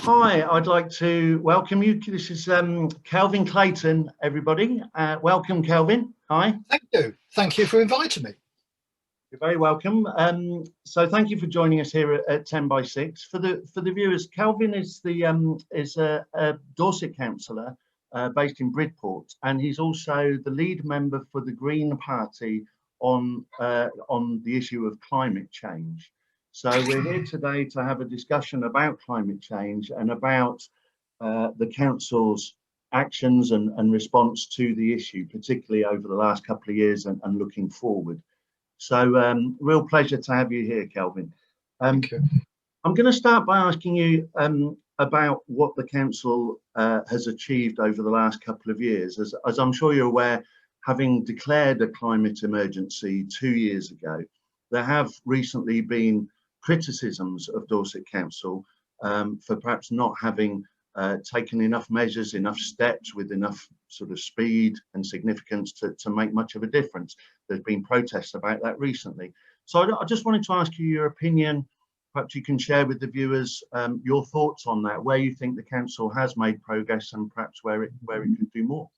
Hi, I'd like to welcome you. This is Kelvin Clayton, everybody. Welcome, Kelvin. Hi. Thank you. Thank you for inviting me. You're very welcome. So thank you for joining us here at 10 by 6. For the viewers, Kelvin is a Dorset Councillor based in Bridport, and he's also the lead member for the Green Party on the issue of climate change. So we're here today to have a discussion about climate change and about the council's actions and response to the issue, particularly over the last couple of years and looking forward. So real pleasure to have you here, Kelvin. Thank you. I'm going to start by asking you about what the council has achieved over the last couple of years. As I'm sure you're aware, having declared a climate emergency 2 years ago, there have recently been criticisms of Dorset Council for perhaps not having taken enough measures, enough steps with enough sort of speed and significance to make much of a difference. There's been protests about that recently. So I just wanted to ask you your opinion. Perhaps you can share with the viewers your thoughts on that, where you think the council has made progress and perhaps where it could do more.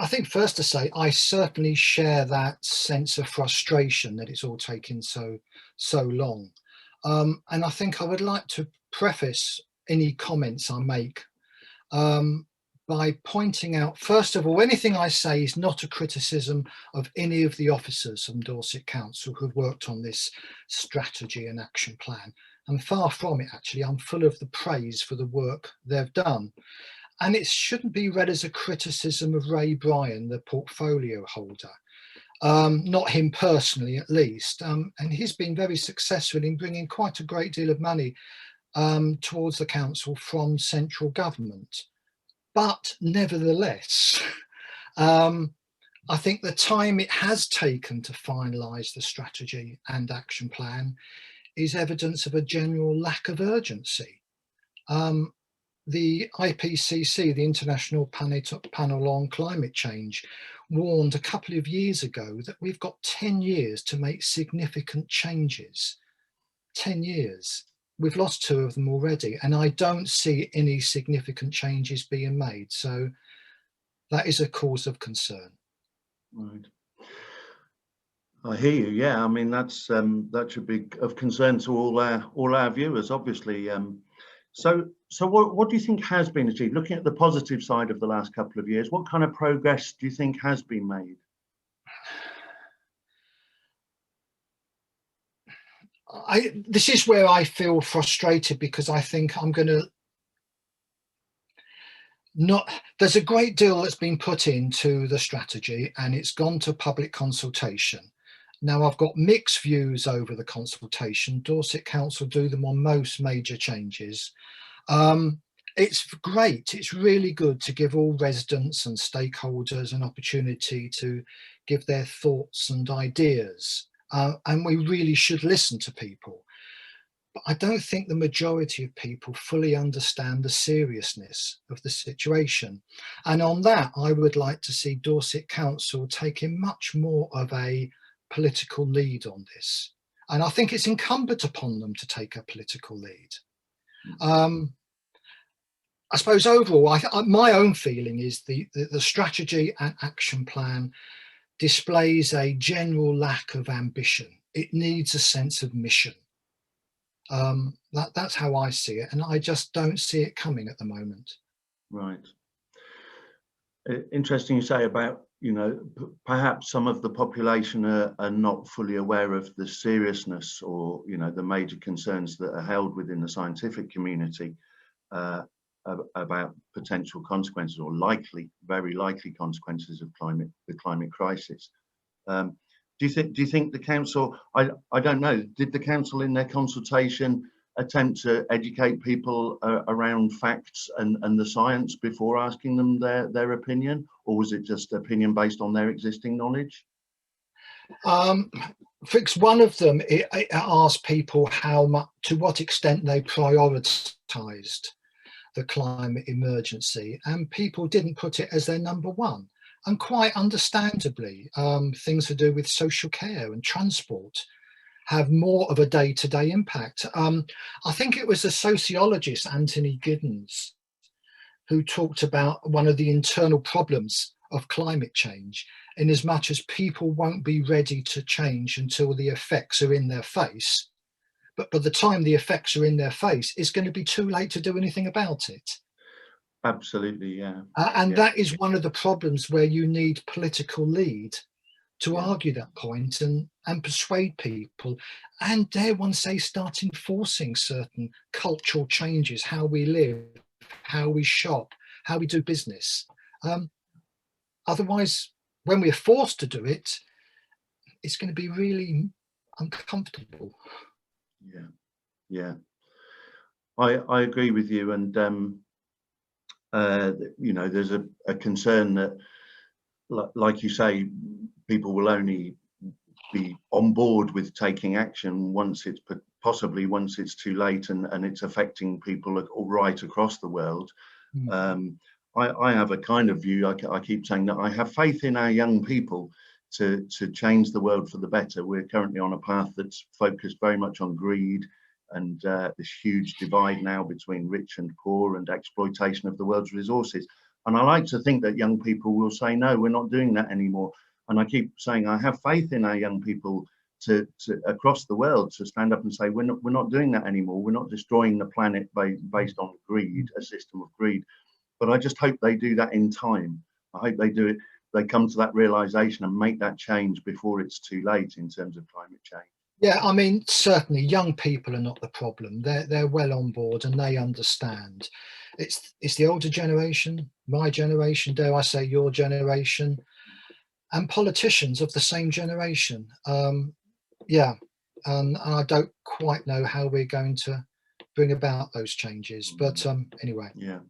I think first to say, I certainly share that sense of frustration that it's all taken so long. And I think I would like to preface any comments I make by pointing out, first of all, anything I say is not a criticism of any of the officers from Dorset Council who've worked on this strategy and action plan. And far from it, actually. I'm full of the praise for the work they've done. And it shouldn't be read as a criticism of Ray Bryan, the portfolio holder. Not him personally, at least. And he's been very successful in bringing quite a great deal of money towards the council from central government. But nevertheless, I think the time it has taken to finalise the strategy and action plan is evidence of a general lack of urgency. The IPCC, the International Panel on Climate Change, warned a couple of years ago that we've got 10 years to make significant changes. 10 years. We've lost 2 of them already, and I don't see any significant changes being made. So that is a cause of concern. Right. I hear you. Yeah, I mean that should be of concern to all our viewers, obviously. So what do you think has been achieved? Looking at the positive side of the last couple of years, what kind of progress do you think has been made? This is where I feel frustrated, because I think I'm going to there's a great deal that's been put into the strategy and it's gone to public consultation. Now, I've got mixed views over the consultation. Dorset Council do them on most major changes. It's great. It's really good to give all residents and stakeholders an opportunity to give their thoughts and ideas. And we really should listen to people. But I don't think the majority of people fully understand the seriousness of the situation. And on that, I would like to see Dorset Council taking much more of a political lead on this. And I think it's incumbent upon them to take a political lead. I suppose overall, my own feeling is the strategy and action plan displays a general lack of ambition. It needs a sense of mission. That's how I see it, and I just don't see it coming at the moment. Right. Interesting you say about, perhaps some of the population are not fully aware of the seriousness or, the major concerns that are held within the scientific community about potential consequences or very likely consequences of the climate crisis. Do you think the council, I don't know, did the council in their consultation attempt to educate people around facts and the science before asking them their opinion, or was it just opinion based on their existing knowledge? Fix one of them, it asked people to what extent they prioritised the climate emergency, and people didn't put it as their number one. And quite understandably, things to do with social care and transport have more of a day-to-day impact. I think it was a sociologist, Anthony Giddens, who talked about one of the internal problems of climate change, in as much as people won't be ready to change until the effects are in their face. But by the time the effects are in their face, it's going to be too late to do anything about it. Absolutely, yeah. And that is one of the problems where you need political lead to argue that point and persuade people, and dare one say, start enforcing certain cultural changes, how we live, how we shop, how we do business. Otherwise, when we're forced to do it, it's going to be really uncomfortable. Yeah. I agree with you, and you know, there's a concern that, like you say, people will only be on board with taking action once it's possibly once it's too late, and it's affecting people right across the world. I have a kind of view, I keep saying that I have faith in our young people to change the world for the better. We're currently on a path that's focused very much on greed and this huge divide now between rich and poor and exploitation of the world's resources. And I like to think that young people will say, no, we're not doing that anymore. And I keep saying I have faith in our young people to across the world to stand up and say, we're not doing that anymore. We're not destroying the planet based on greed, a system of greed. But I just hope they do that in time. I hope they do it. They come to that realization and make that change before it's too late in terms of climate change. Yeah, I mean, certainly young people are not the problem. They're well on board and they understand. It's the older generation, my generation, dare I say your generation, and politicians of the same generation. And I don't quite know how we're going to bring about those changes. But anyway. Yeah.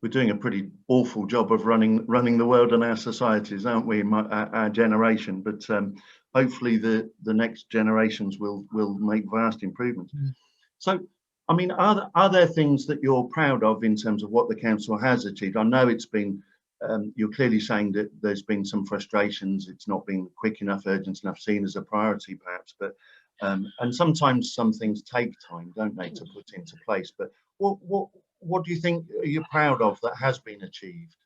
We're doing a pretty awful job of running the world and our societies, aren't we, our generation? But hopefully the next generations will make vast improvements. So, I mean, are there things that you're proud of in terms of what the council has achieved? I know it's been, you're clearly saying that there's been some frustrations. It's not been quick enough, urgent enough, seen as a priority perhaps, but and sometimes some things take time, don't they, to put into place. But what do you think you're proud of that has been achieved?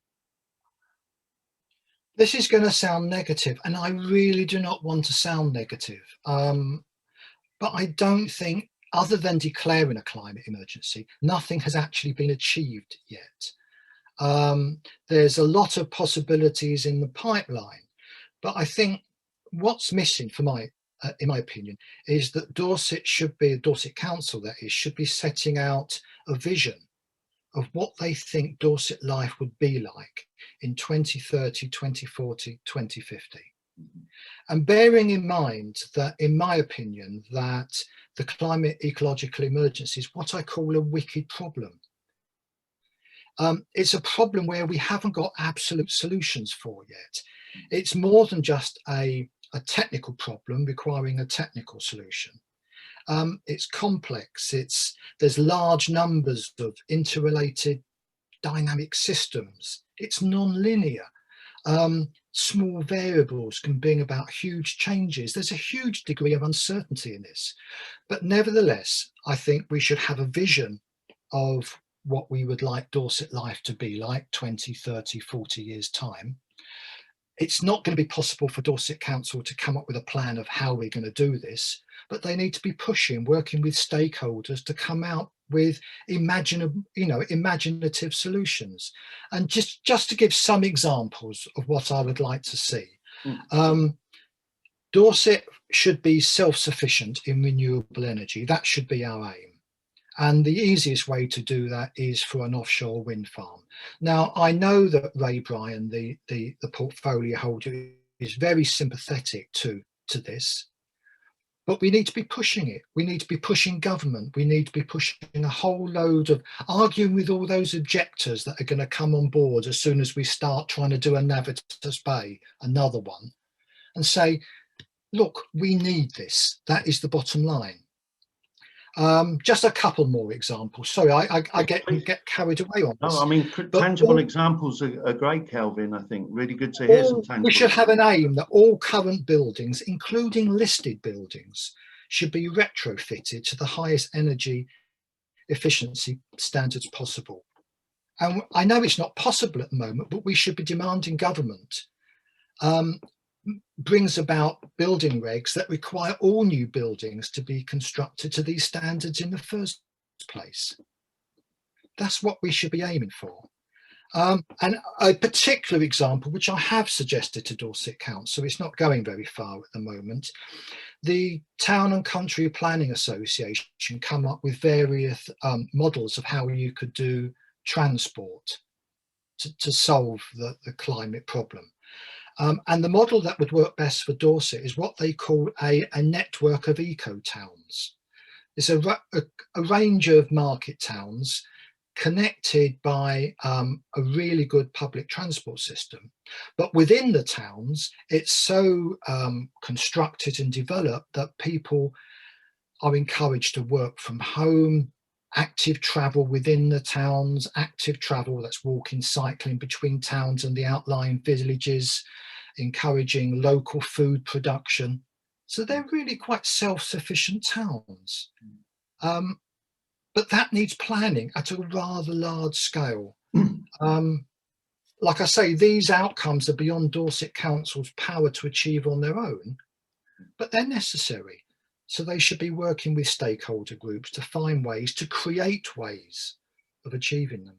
This is going to sound negative, and I really do not want to sound negative. But I don't think, other than declaring a climate emergency, nothing has actually been achieved yet. There's a lot of possibilities in the pipeline, but I think what's missing, in my opinion, is that Dorset Council, that is, should be setting out a vision of what they think Dorset life would be like in 2030, 2040, 2050. And bearing in mind that, in my opinion, that the climate ecological emergency is what I call a wicked problem. It's a problem where we haven't got absolute solutions for yet. It's more than just a technical problem requiring a technical solution. It's complex. There's large numbers of interrelated dynamic systems. It's non-linear. Small variables can bring about huge changes. There's a huge degree of uncertainty in this. But nevertheless, I think we should have a vision of what we would like Dorset life to be like 20, 30, 40 years' time. It's not going to be possible for Dorset Council to come up with a plan of how we're going to do this, but they need to be pushing, working with stakeholders to come out with imaginative solutions. And just to give some examples of what I would like to see, Dorset should be self-sufficient in renewable energy. That should be our aim. And the easiest way to do that is for an offshore wind farm. Now, I know that Ray Bryan, the portfolio holder, is very sympathetic to this, but we need to be pushing it. We need to be pushing government. We need to be pushing a whole load of arguing with all those objectors that are going to come on board as soon as we start trying to do a Navitas Bay, another one, and say, look, we need this. That is the bottom line. Just a couple more examples. Sorry, I get carried away on this. No, I mean, tangible examples are great, Kelvin, I think. Really good to hear some tangible. We should have an aim that all current buildings, including listed buildings, should be retrofitted to the highest energy efficiency standards possible. And I know it's not possible at the moment, but we should be demanding government brings about building regs that require all new buildings to be constructed to these standards in the first place. That's what we should be aiming for. And a particular example, which I have suggested to Dorset Council, it's not going very far at the moment. The Town and Country Planning Association come up with various models of how you could do transport to solve the climate problem. And the model that would work best for Dorset is what they call a network of eco-towns. It's a range of market towns connected by a really good public transport system. But within the towns, it's so constructed and developed that people are encouraged to work from home, active travel within the towns, active travel, that's walking, cycling between towns and the outlying villages, encouraging local food production. So they're really quite self-sufficient towns. But that needs planning at a rather large scale. Like I say, these outcomes are beyond Dorset Council's power to achieve on their own, but they're necessary. So they should be working with stakeholder groups to find ways, to create ways of achieving them.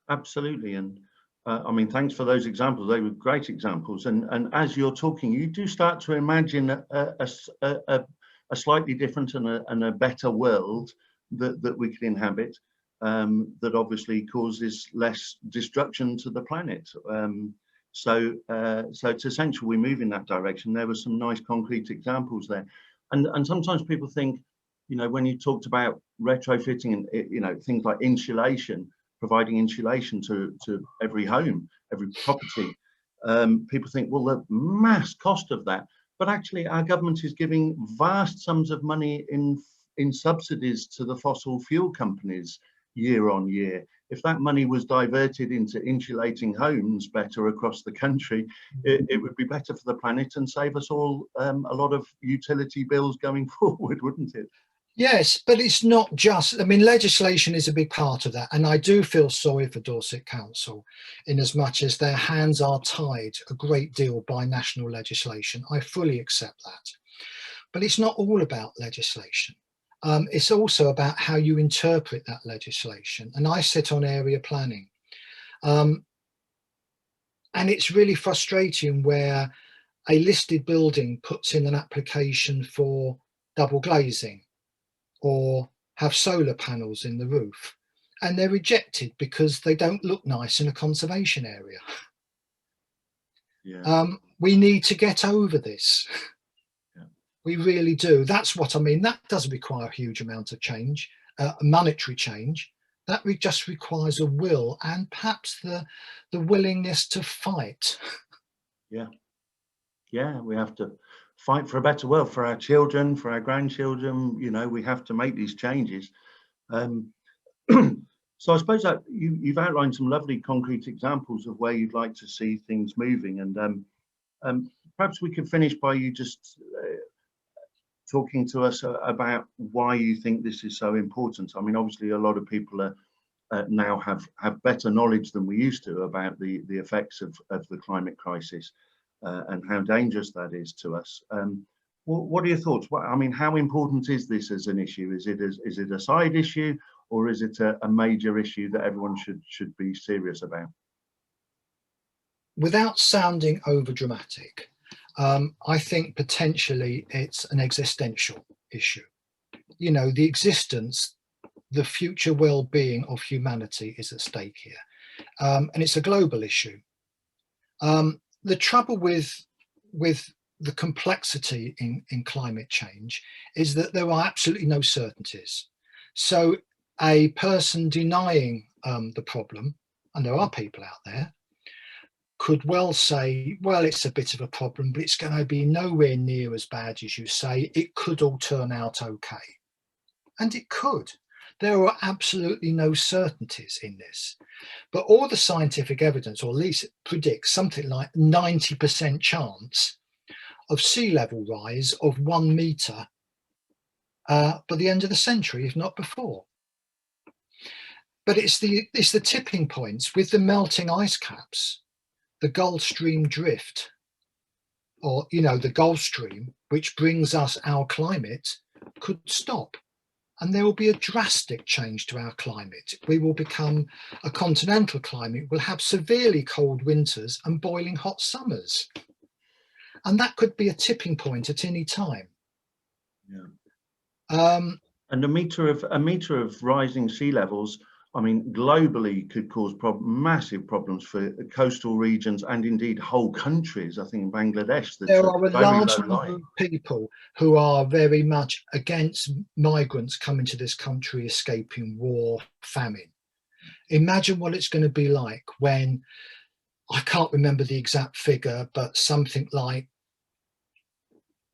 Absolutely. And I mean, thanks for those examples. They were great examples. And as you're talking, you do start to imagine a slightly different and a better world that we could inhabit, that obviously causes less destruction to the planet. So it's essential we move in that direction. There were some nice concrete examples there. And sometimes people think, you know, when you talked about retrofitting and, you know, things like insulation, providing insulation to every home, every property, people think, well, the mass cost of that. But actually, our government is giving vast sums of money in subsidies to the fossil fuel companies year on year. If that money was diverted into insulating homes better across the country, it would be better for the planet and save us all a lot of utility bills going forward, wouldn't it? Yes, but it's not just, I mean, legislation is a big part of that. And I do feel sorry for Dorset Council in as much as their hands are tied a great deal by national legislation. I fully accept that. But it's not all about legislation. It's also about how you interpret that legislation. And I sit on area planning. And it's really frustrating where a listed building puts in an application for double glazing or have solar panels in the roof, and they're rejected because they don't look nice in a conservation area. Yeah. We need to get over this. We really do. That's what I mean. That doesn't require a huge amount of change, monetary change. That just requires a will and perhaps the willingness to fight. Yeah. Yeah, we have to fight for a better world for our children, for our grandchildren. You know, we have to make these changes. So I suppose that you've outlined some lovely concrete examples of where you'd like to see things moving. And perhaps we could finish by you just talking to us about why you think this is so important. I mean, obviously, a lot of people are now have better knowledge than we used to about the effects of the climate crisis and how dangerous that is to us. What are your thoughts? I mean, how important is this as an issue? Is it a side issue, or is it a major issue that everyone should be serious about? Without sounding over dramatic, I think potentially it's an existential issue. You know, the existence, the future well-being of humanity is at stake here. And it's a global issue. The trouble with the complexity in climate change is that there are absolutely no certainties. So a person denying the problem, and there are people out there, could well say, well, it's a bit of a problem, but it's going to be nowhere near as bad as you say. It could all turn out okay. and it could. There are absolutely no certainties in this, but all the scientific evidence, or at least predicts something like 90% chance of sea level rise of 1 metre by the end of the century, if not before. But it's the tipping points with the melting ice caps, the Gulf Stream drift, or the Gulf Stream, which brings us our climate, could stop. And there will be a drastic change to our climate. We will become a continental climate. We'll have severely cold winters and boiling hot summers. And that could be a tipping point at any time. Yeah. And a metre of rising sea levels, I mean, globally could cause massive problems for coastal regions and indeed whole countries. I think in Bangladesh, there are a large number of people who are very much against migrants coming to this country, escaping war, famine. Imagine what it's going to be like when, I can't remember the exact figure, but something like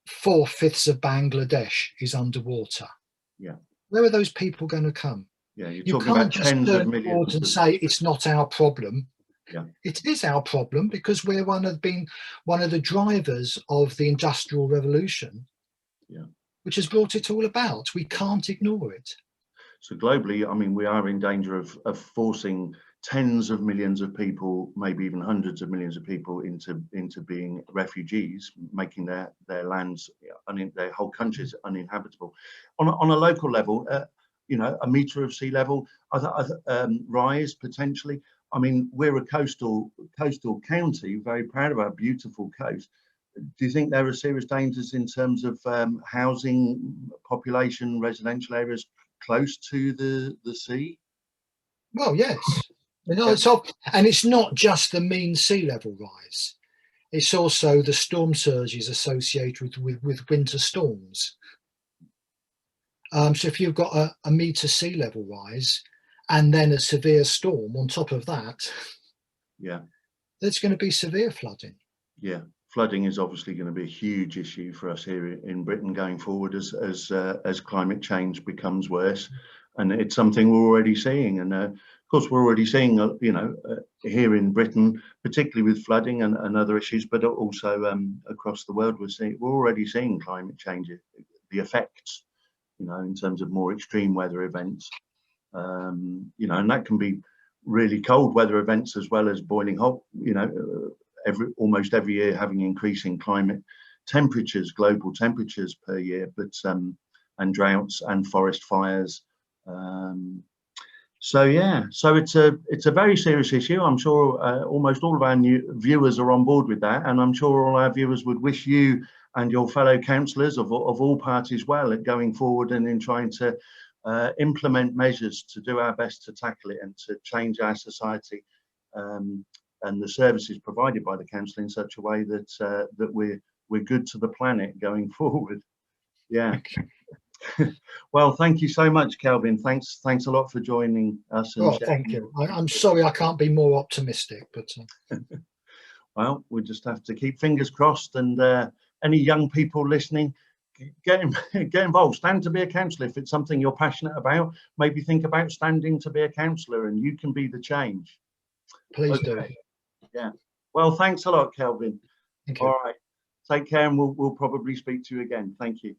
4/5 of Bangladesh is underwater. Yeah. Where are those people going to come? Yeah, you're You talking can't about just tens turn of millions and say it's not our problem. Yeah. It is our problem because we're one of the drivers of the Industrial Revolution, yeah, which has brought it all about. We can't ignore it. So globally, I mean, we are in danger of forcing tens of millions of people, maybe even hundreds of millions of people into being refugees, making their lands, their whole countries uninhabitable. On a local level, a metre of sea level rise potentially. I mean, we're a coastal county, very proud of our beautiful coast. Do you think there are serious dangers in terms of housing, population, residential areas close to the sea? Well, yes. And it's not just the mean sea level rise. It's also the storm surges associated with winter storms. So if you've got a metre sea level rise and then a severe storm on top of that, yeah, there's going to be severe flooding. Yeah, flooding is obviously going to be a huge issue for us here in Britain going forward as climate change becomes worse, and it's something we're already seeing. And of course, we're already seeing, here in Britain, particularly with flooding and other issues, but also across the world, we're already seeing climate change, the effects, in terms of more extreme weather events, and that can be really cold weather events as well as boiling hot, almost every year having increasing climate temperatures, global temperatures per year, but and droughts and forest fires. So it's a very serious issue. I'm sure almost all of our new viewers are on board with that, and I'm sure all our viewers would wish you and your fellow councillors of all parties well at going forward and in trying to implement measures to do our best to tackle it and to change our society and the services provided by the council in such a way that that we're good to the planet going forward. Yeah. Well, thank you so much, Kelvin. Thanks a lot for joining us. And thank you. I'm sorry I can't be more optimistic, but well, we just have to keep fingers crossed. And any young people listening, get involved. Stand to be a councillor if it's something you're passionate about. Maybe think about standing to be a councillor, and you can be the change. Please do. Yeah. Well, thanks a lot, Kelvin. Thank you. All right. Take care, and we'll probably speak to you again. Thank you.